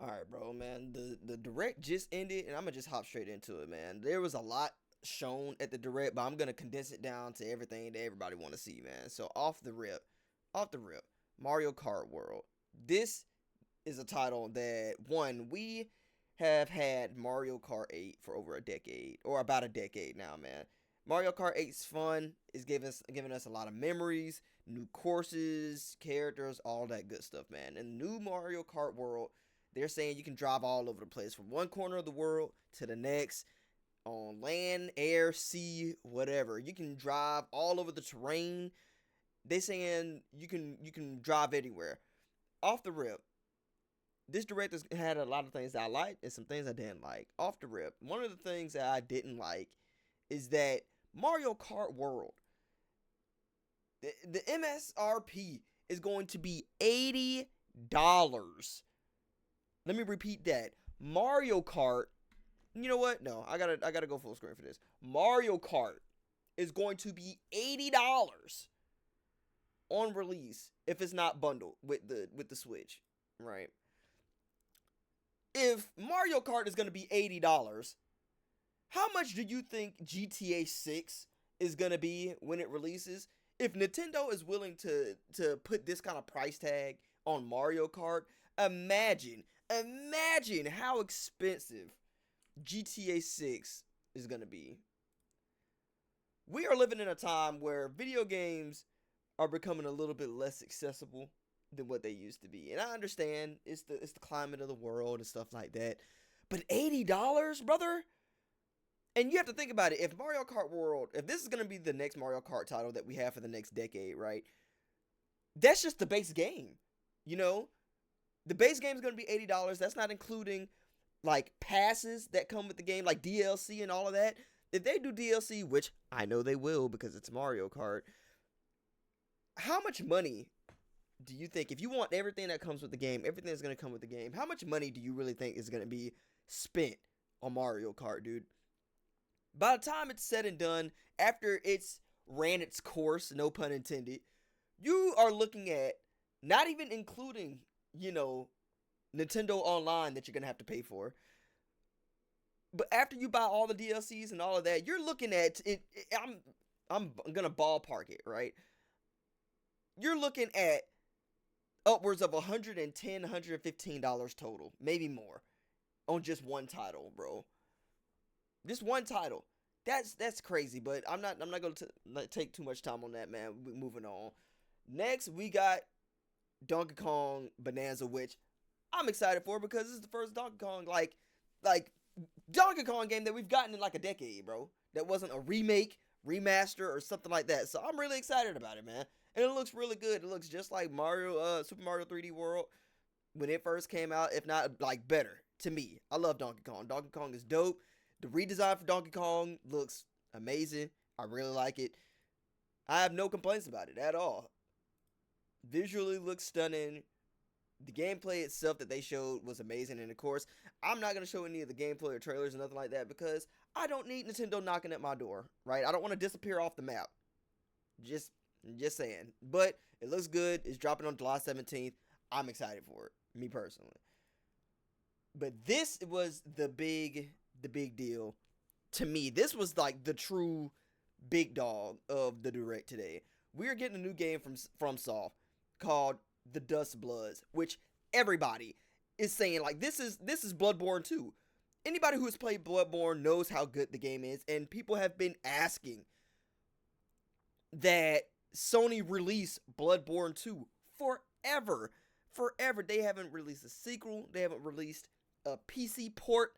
All right, bro, man. The direct just ended, and I'm gonna just hop straight into it, man. There was a lot shown at the direct, but I'm gonna condense it down to everything that everybody want to see, man. So off the rip, Mario Kart World. This is a title that one we have had Mario Kart 8 for over a decade, or about a decade now, man. Mario Kart 8's fun. It's giving us a lot of memories, new courses, characters, all that good stuff, man. And new Mario Kart World, they're saying you can drive all over the place from one corner of the world to the next on land, air, sea, whatever. You can drive all over the terrain. They saying you can drive anywhere. Off the rip, this director's had a lot of things that I liked and some things I didn't like. Off the rip, one of the things that I didn't like is that Mario Kart World, the MSRP is going to be $80. Let me repeat that. Mario Kart. You know what? No, I gotta go full screen for this. Mario Kart is going to be $80 on release if it's not bundled with the Switch, right? If Mario Kart is gonna be $80, how much do you think GTA 6 is gonna be when it releases? If Nintendo is willing to put this kind of price tag on Mario Kart, imagine how expensive GTA 6 is gonna be. We are living in a time where video games are becoming a little bit less accessible than what they used to be. And I understand it's the climate of the world and stuff like that. But $80, brother? And you have to think about it. If Mario Kart World, if this is going to be the next Mario Kart title that we have for the next decade, right? That's just the base game. You know, the base game is going to be $80. That's not including like passes that come with the game, like DLC and all of that. If they do DLC, which I know they will because it's Mario Kart, how much money do you think, if you want everything that comes with the game, everything that's going to come with the game, how much money do you really think is going to be spent on Mario Kart, dude? By the time it's said and done, after it's ran its course, no pun intended, you are looking at, not even including, you know, Nintendo Online that you're going to have to pay for, but after you buy all the DLCs and all of that, you're looking at it. I'm going to ballpark it, right? You're looking at upwards of $115 total, maybe more, on just one title, bro. Just one title. That's crazy, but I'm not going to take too much time on that, man. We moving on. Next, we got Donkey Kong Bonanza, which I'm excited for because this is the first Donkey Kong like Donkey Kong game that we've gotten in like a decade, bro. That wasn't a remake, remaster, or something like that. So I'm really excited about it, man. And it looks really good. It looks just like Super Mario 3D World when it first came out, if not like better to me. I love Donkey Kong. Donkey Kong is dope. The redesign for Donkey Kong looks amazing. I really like it. I have no complaints about it at all. Visually looks stunning. The gameplay itself that they showed was amazing. And of course, I'm not going to show any of the gameplay or trailers or nothing like that because I don't need Nintendo knocking at my door, right? I don't want to disappear off the map. Just just saying. But it looks good. It's dropping on July 17th. I'm excited for it, me personally. But this was the big deal to me. This was like the true big dog of the direct today. We're getting a new game from Soft called The Dust Bloods, which everybody is saying like this is Bloodborne 2. Anybody who has played Bloodborne knows how good the game is, and people have been asking that Sony release Bloodborne 2 forever. Forever. They haven't released a sequel. They haven't released a PC port.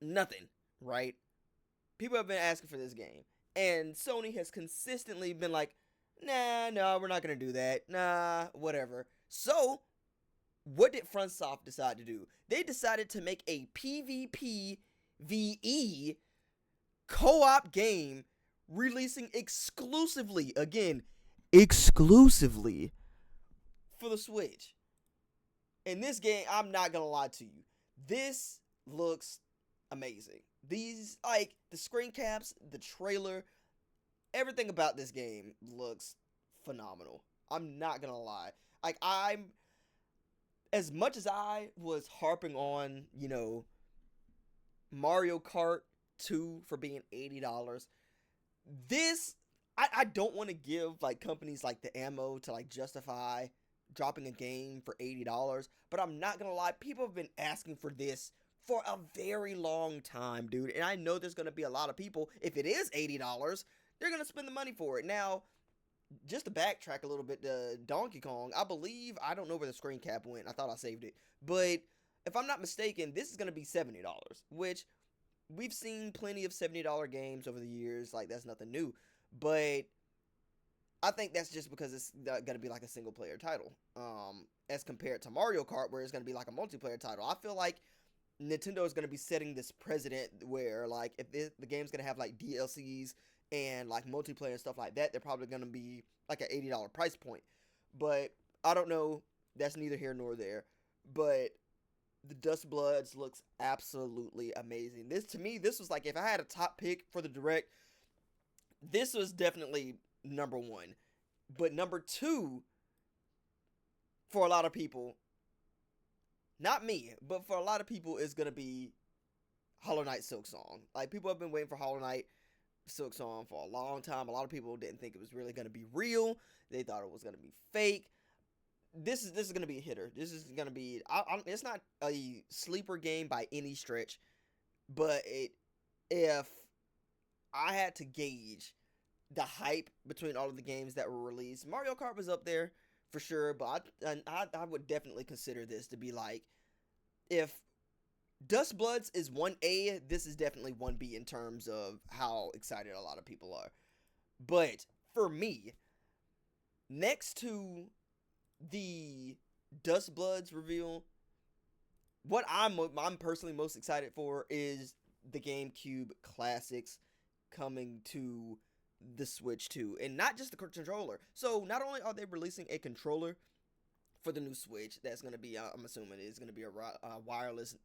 Nothing, right? People have been asking for this game. And Sony has consistently been like, nah, no, we're not going to do that. Nah, whatever. So, what did FromSoft decide to do? They decided to make a PvP VE co-op game releasing exclusively, again, exclusively for the Switch. And this game, I'm not gonna lie to you, this looks amazing. These, like, the screen caps, the trailer, everything about this game looks phenomenal. I'm not gonna lie. Like, as much as I was harping on, Mario Kart 2 for being $80, this I don't want to give like companies like the ammo to like justify dropping a game for $80, but I'm not gonna lie, people have been asking for this for a very long time, dude. And I know there's gonna be a lot of people, if it is $80, they're gonna spend the money for it. Now, just to backtrack a little bit to Donkey Kong, I don't know where the screen cap went. I thought I saved it. But if I'm not mistaken, this is going to be $70, which we've seen plenty of $70 games over the years. Like, that's nothing new. But I think that's just because it's going to be like a single player title. As compared to Mario Kart, where it's going to be like a multiplayer title. I feel like Nintendo is going to be setting this precedent where, like, if the game's going to have like DLCs and like multiplayer and stuff like that, they're probably going to be like an $80 price point. But I don't know, that's neither here nor there. But the Dust Bloods looks absolutely amazing. This was like, if I had a top pick for the Direct, this was definitely number one. But number two, for a lot of people, not me, but for a lot of people, is going to be Hollow Knight Silksong. Like, people have been waiting for Hollow Knight Silksong for a long time. A lot of people didn't think it was really going to be real. They thought it was going to be fake. This is going to be a hitter. This is going to be, it's not a sleeper game by any stretch, but if I had to gauge the hype between all of the games that were released, Mario Kart was up there for sure, but I would definitely consider this to be like, if Dust Bloods is 1A, this is definitely 1B in terms of how excited a lot of people are. But for me, next to the Dust Bloods reveal, what I'm personally most excited for is the GameCube classics coming to the Switch 2, and not just the controller. So not only are they releasing a controller for the new Switch that's going to be, I'm assuming it's going to be a wireless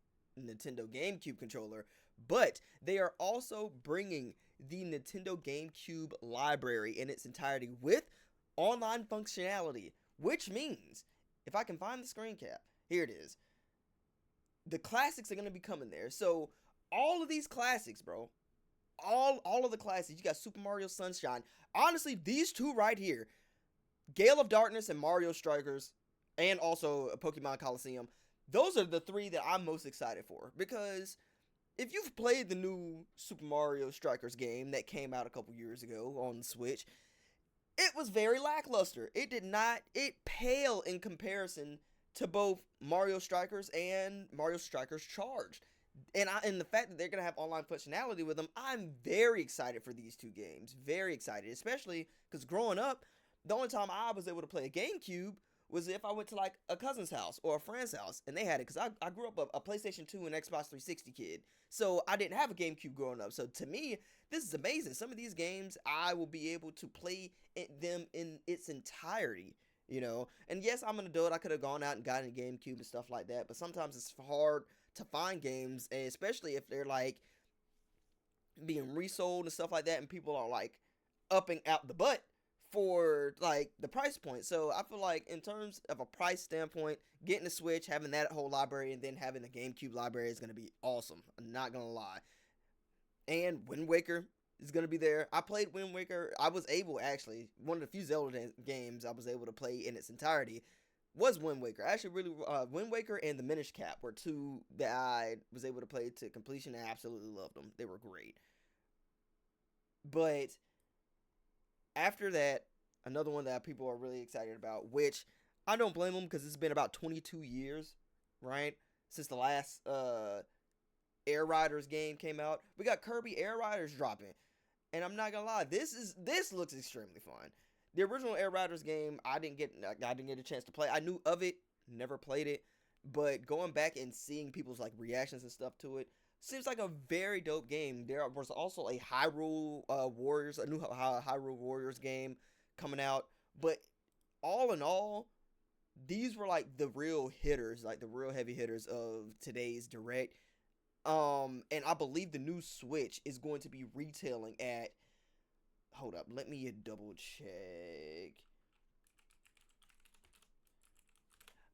Nintendo GameCube controller, but they are also bringing the Nintendo GameCube library in its entirety with online functionality, which means, if I can find the screen cap, here it is, the classics are going to be coming there. So all of these classics, bro, all of the classics, you got Super Mario Sunshine, honestly, these two right here, Gale of Darkness and Mario Strikers, and also Pokemon Coliseum, those are the three that I'm most excited for, because if you've played the new Super Mario Strikers game that came out a couple years ago on the Switch, it was very lackluster. It paled in comparison to both Mario Strikers and Mario Strikers Charged. And the fact that they're going to have online functionality with them, I'm very excited for these two games. Very excited, especially because growing up, the only time I was able to play a GameCube was if I went to like a cousin's house or a friend's house and they had it, because I grew up a PlayStation 2 and Xbox 360 kid, so I didn't have a GameCube growing up. So to me, this is amazing. Some of these games I will be able to play them in its entirety, and yes, I'm an adult, I could have gone out and gotten a GameCube and stuff like that, but sometimes it's hard to find games, and especially if they're like being resold and stuff like that, and people are like upping out the butt for like the price point. So I feel like in terms of a price standpoint, getting the Switch, having that whole library, and then having the GameCube library is going to be awesome. I'm not going to lie. And Wind Waker is going to be there. I played Wind Waker. I was able, actually, one of the few Zelda games I was able to play in its entirety was Wind Waker. Actually, really, Wind Waker and the Minish Cap were two that I was able to play to completion. I absolutely loved them. They were great. But after that, another one that people are really excited about, which I don't blame them, because it's been about 22 years, right, since the last Air Riders game came out. We got Kirby Air Riders dropping, and I'm not gonna lie, this looks extremely fun. The original Air Riders game, I didn't get a chance to play. I knew of it, never played it, but going back and seeing people's like reactions and stuff to it, seems like a very dope game. There was also a Hyrule Warriors, a new Hyrule Warriors game coming out. But all in all, these were like the real hitters, like the real heavy hitters of today's Direct. And I believe the new Switch is going to be retailing at, hold up, let me double check.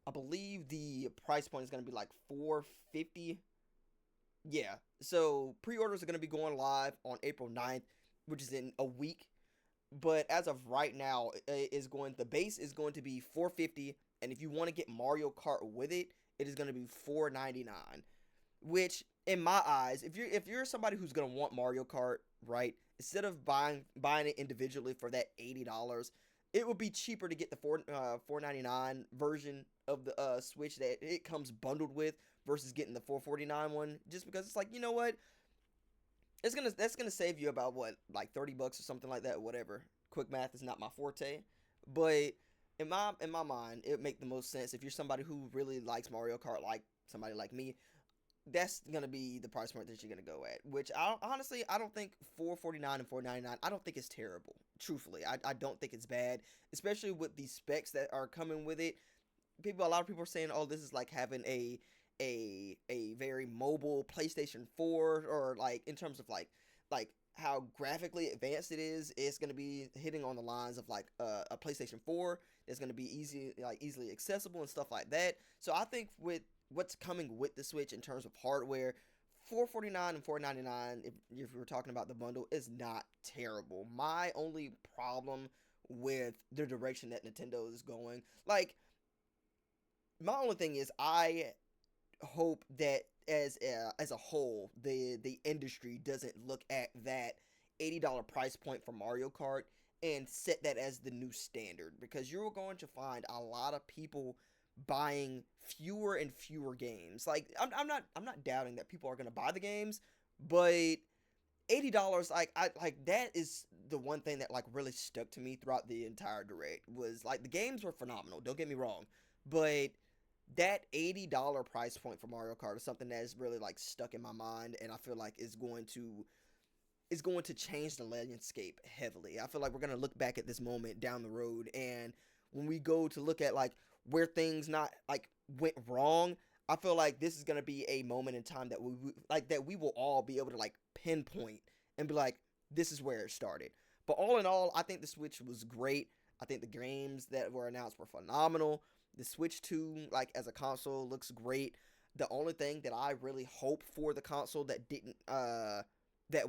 I believe the price point is going to be like 450. Yeah. So pre-orders are going to be going live on April 9th, which is in a week. But as of right now, the base is going to be 450, and if you want to get Mario Kart with it, it is going to be 499. Which, in my eyes, if you're somebody who's going to want Mario Kart, right, instead of buying it individually for that $80, it would be cheaper to get the 499 version of the Switch that it comes bundled with versus getting the 449 one, just because it's like, you know what, that's gonna save you about what, like $30 or something like that, whatever. Quick math is not my forte, but in my mind, it would make the most sense if you're somebody who really likes Mario Kart, like somebody like me. That's gonna be the price point that you're gonna go at. Which I don't think 449 and 499. I don't think it's terrible. Truthfully, I don't think it's bad, especially with the specs that are coming with it. A lot of people are saying, "Oh, this is like having a very mobile PlayStation 4," or like in terms of like how graphically advanced it is. It's gonna be hitting on the lines of like a PlayStation 4. It's gonna be easily accessible and stuff like that. So I think with what's coming with the Switch in terms of hardware, 449 and 499, if we're talking about the bundle, is not terrible. My only problem with the direction that Nintendo is going, like, my only thing is I hope that as a whole, the industry doesn't look at that $80 price point for Mario Kart and set that as the new standard, because you're going to find a lot of people buying fewer and fewer games. Like, I'm not doubting that people are going to buy the games, but $80, like that is the one thing that like really stuck to me throughout the entire direct, was like the games were phenomenal, don't get me wrong, but that $80 price point for Mario Kart is something that is really like stuck in my mind, and I feel like is going to change the landscape heavily. I feel like we're going to look back at this moment down the road, and when we go to look at like where things not like went wrong, I feel like this is going to be a moment in time that we will all be able to like pinpoint and be like, this is where it started. But all in all, I think the Switch was great. I think the games that were announced were phenomenal. The Switch 2, like as a console, looks great. The only thing that I really hope for the console that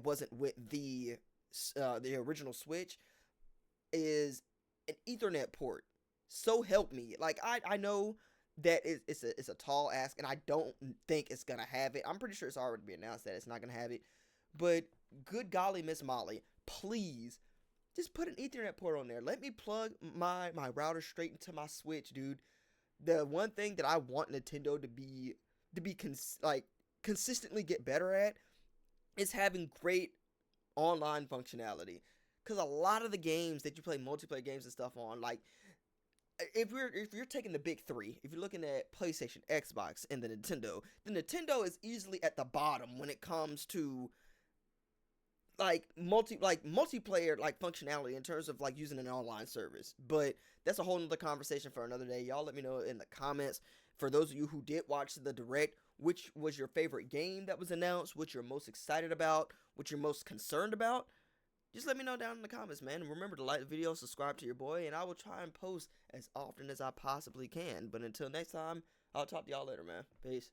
wasn't with the original Switch is an Ethernet port. So help me. Like, I know that it's a tall ask, and I don't think it's gonna have it. I'm pretty sure it's already been announced that it's not gonna have it. But good golly, Miss Molly, please just put an Ethernet port on there. Let me plug my router straight into my Switch, dude. The one thing that I want Nintendo to consistently get better at is having great online functionality. Because a lot of the games that you play multiplayer games and stuff on, like, if you're taking the big three, if you're looking at PlayStation, Xbox, and the Nintendo is easily at the bottom when it comes to multiplayer like functionality in terms of like using an online service. But that's a whole nother conversation for another day. Y'all let me know in the comments, for those of you who did watch the direct, which was your favorite game that was announced, what you're most excited about, what you're most concerned about. Just let me know down in the comments, man. And remember to like the video, subscribe to your boy, and I will try and post as often as I possibly can. But until next time, I'll talk to y'all later, man. Peace.